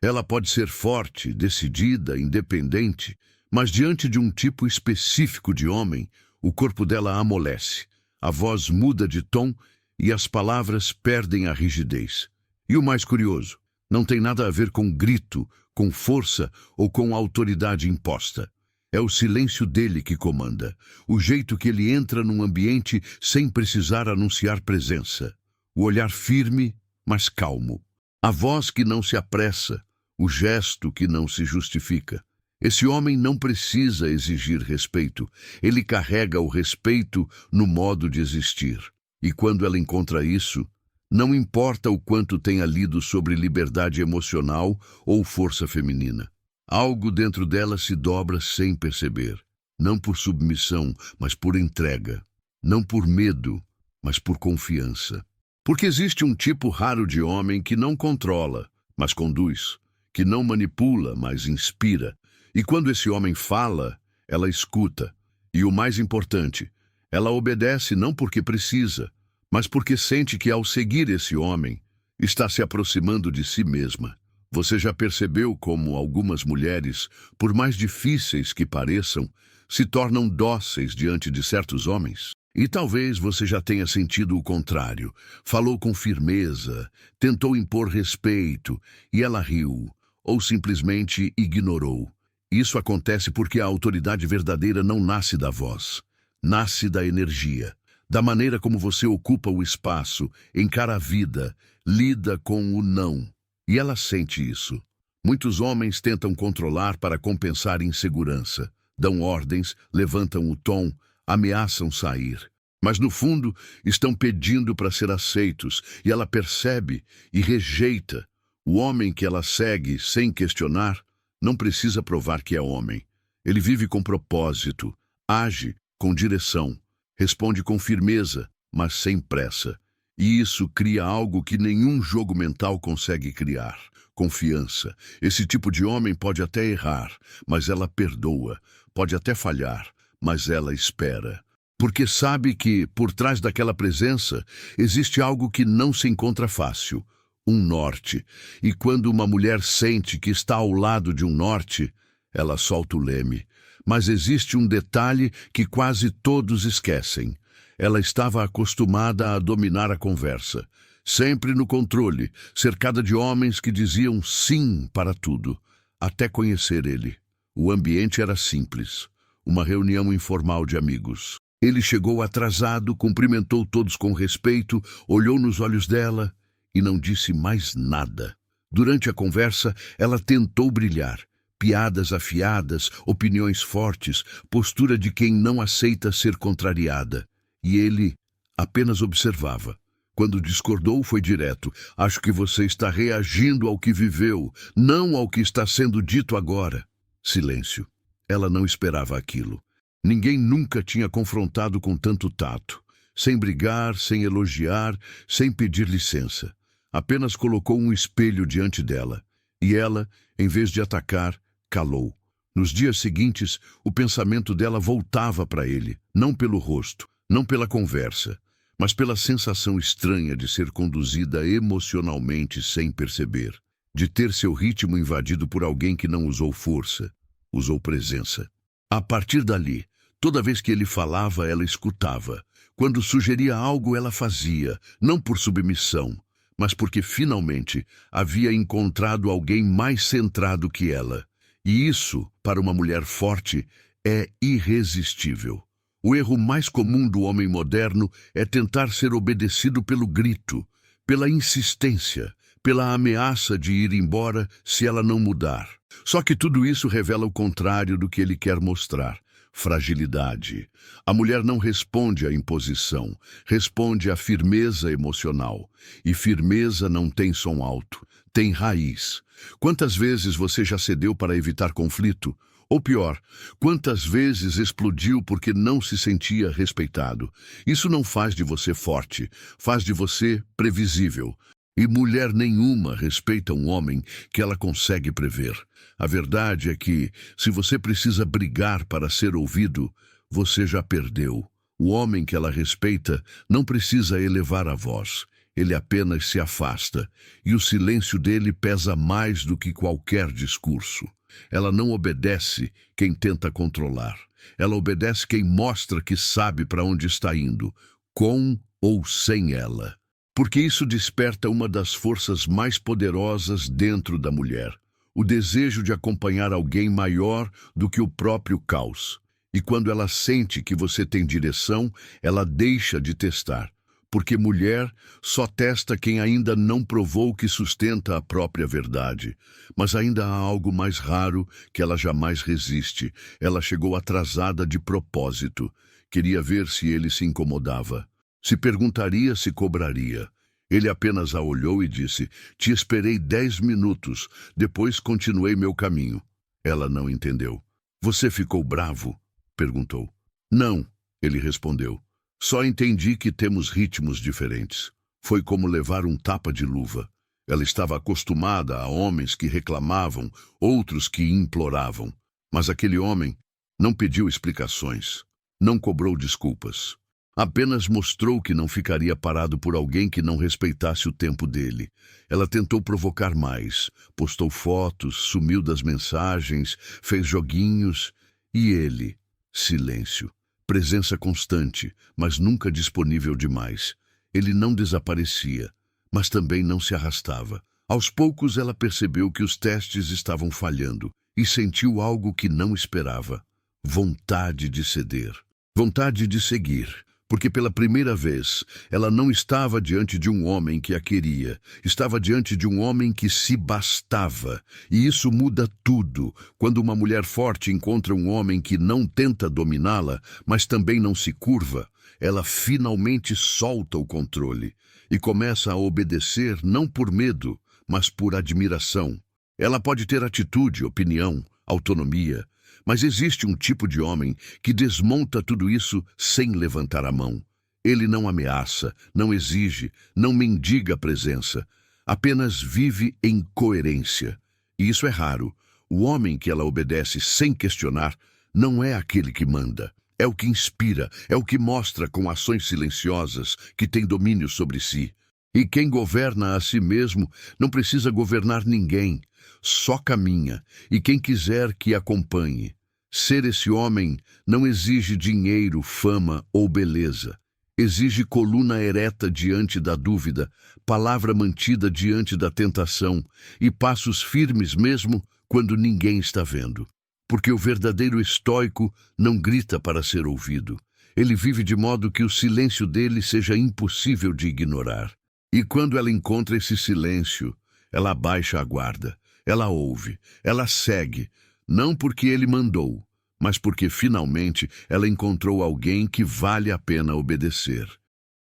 Ela pode ser forte, decidida, independente, mas diante de um tipo específico de homem, o corpo dela amolece, a voz muda de tom e as palavras perdem a rigidez. E o mais curioso, não tem nada a ver com grito, com força ou com autoridade imposta. É o silêncio dele que comanda, o jeito que ele entra num ambiente sem precisar anunciar presença. O olhar firme, mas calmo. A voz que não se apressa, o gesto que não se justifica. Esse homem não precisa exigir respeito, ele carrega o respeito no modo de existir. E quando ela encontra isso, não importa o quanto tenha lido sobre liberdade emocional ou força feminina. Algo dentro dela se dobra sem perceber. Não por submissão, mas por entrega. Não por medo, mas por confiança. Porque existe um tipo raro de homem que não controla, mas conduz. Que não manipula, mas inspira. E quando esse homem fala, ela escuta. E o mais importante, ela obedece não porque precisa, mas porque sente que ao seguir esse homem, está se aproximando de si mesma. Você já percebeu como algumas mulheres, por mais difíceis que pareçam, se tornam dóceis diante de certos homens? E talvez você já tenha sentido o contrário. Falou com firmeza, tentou impor respeito, e ela riu, ou simplesmente ignorou. Isso acontece porque a autoridade verdadeira não nasce da voz, nasce da energia, da maneira como você ocupa o espaço, encara a vida, lida com o não. E ela sente isso. Muitos homens tentam controlar para compensar insegurança, dão ordens, levantam o tom, ameaçam sair. Mas no fundo estão pedindo para ser aceitos, e ela percebe e rejeita. O homem que ela segue sem questionar não precisa provar que é homem. Ele vive com propósito, age com direção, responde com firmeza, mas sem pressa. E isso cria algo que nenhum jogo mental consegue criar: confiança. Esse tipo de homem pode até errar, mas ela perdoa. Pode até falhar, mas ela espera. Porque sabe que, por trás daquela presença, existe algo que não se encontra fácil: um norte. E quando uma mulher sente que está ao lado de um norte, ela solta o leme. Mas existe um detalhe que quase todos esquecem. Ela estava acostumada a dominar a conversa, sempre no controle, cercada de homens que diziam sim para tudo, até conhecer ele. O ambiente era simples, uma reunião informal de amigos. Ele chegou atrasado, cumprimentou todos com respeito, olhou nos olhos dela e não disse mais nada. Durante a conversa, ela tentou brilhar. Piadas afiadas, opiniões fortes, postura de quem não aceita ser contrariada. E ele apenas observava. Quando discordou, foi direto: acho que você está reagindo ao que viveu, não ao que está sendo dito agora. Silêncio. Ela não esperava aquilo. Ninguém nunca tinha confrontado com tanto tato. Sem brigar, sem elogiar, sem pedir licença. Apenas colocou um espelho diante dela. E ela, em vez de atacar, calou. Nos dias seguintes, o pensamento dela voltava para ele, não pelo rosto, não pela conversa, mas pela sensação estranha de ser conduzida emocionalmente sem perceber, de ter seu ritmo invadido por alguém que não usou força, usou presença. A partir dali, toda vez que ele falava, ela escutava. Quando sugeria algo, ela fazia, não por submissão, mas porque finalmente havia encontrado alguém mais centrado que ela. E isso, para uma mulher forte, é irresistível. O erro mais comum do homem moderno é tentar ser obedecido pelo grito, pela insistência, pela ameaça de ir embora se ela não mudar. Só que tudo isso revela o contrário do que ele quer mostrar: fragilidade. A mulher não responde à imposição, responde à firmeza emocional. E firmeza não tem som alto, tem raiz. Quantas vezes você já cedeu para evitar conflito? Ou pior, quantas vezes explodiu porque não se sentia respeitado? Isso não faz de você forte, faz de você previsível. E mulher nenhuma respeita um homem que ela consegue prever. A verdade é que, se você precisa brigar para ser ouvido, você já perdeu. O homem que ela respeita não precisa elevar a voz. Ele apenas se afasta, e o silêncio dele pesa mais do que qualquer discurso. Ela não obedece quem tenta controlar. Ela obedece quem mostra que sabe para onde está indo, com ou sem ela. Porque isso desperta uma das forças mais poderosas dentro da mulher, o desejo de acompanhar alguém maior do que o próprio caos. E quando ela sente que você tem direção, ela deixa de testar. Porque mulher só testa quem ainda não provou que sustenta a própria verdade. Mas ainda há algo mais raro que ela jamais resiste. Ela chegou atrasada de propósito. Queria ver se ele se incomodava. Se perguntaria se cobraria. Ele apenas a olhou e disse: "Te esperei 10 minutos, depois continuei meu caminho." Ela não entendeu. "Você ficou bravo?" perguntou. "Não," ele respondeu. "Só entendi que temos ritmos diferentes." Foi como levar um tapa de luva. Ela estava acostumada a homens que reclamavam, outros que imploravam. Mas aquele homem não pediu explicações, não cobrou desculpas. Apenas mostrou que não ficaria parado por alguém que não respeitasse o tempo dele. Ela tentou provocar mais, postou fotos, sumiu das mensagens, fez joguinhos. E ele, silêncio. Presença constante, mas nunca disponível demais. Ele não desaparecia, mas também não se arrastava. Aos poucos ela percebeu que os testes estavam falhando e sentiu algo que não esperava. Vontade de ceder. Vontade de seguir. Porque pela primeira vez, ela não estava diante de um homem que a queria, estava diante de um homem que se bastava. E isso muda tudo, quando uma mulher forte encontra um homem que não tenta dominá-la, mas também não se curva. Ela finalmente solta o controle e começa a obedecer não por medo, mas por admiração. Ela pode ter atitude, opinião, autonomia, mas existe um tipo de homem que desmonta tudo isso sem levantar a mão. Ele não ameaça, não exige, não mendiga presença. Apenas vive em coerência. E isso é raro. O homem que ela obedece sem questionar não é aquele que manda. É o que inspira, é o que mostra com ações silenciosas que tem domínio sobre si. E quem governa a si mesmo não precisa governar ninguém. Só caminha, e quem quiser que acompanhe. Ser esse homem não exige dinheiro, fama ou beleza. Exige coluna ereta diante da dúvida, palavra mantida diante da tentação e passos firmes mesmo quando ninguém está vendo. Porque o verdadeiro estoico não grita para ser ouvido. Ele vive de modo que o silêncio dele seja impossível de ignorar. E quando ela encontra esse silêncio, ela abaixa a guarda. Ela ouve, ela segue, não porque ele mandou, mas porque finalmente ela encontrou alguém que vale a pena obedecer.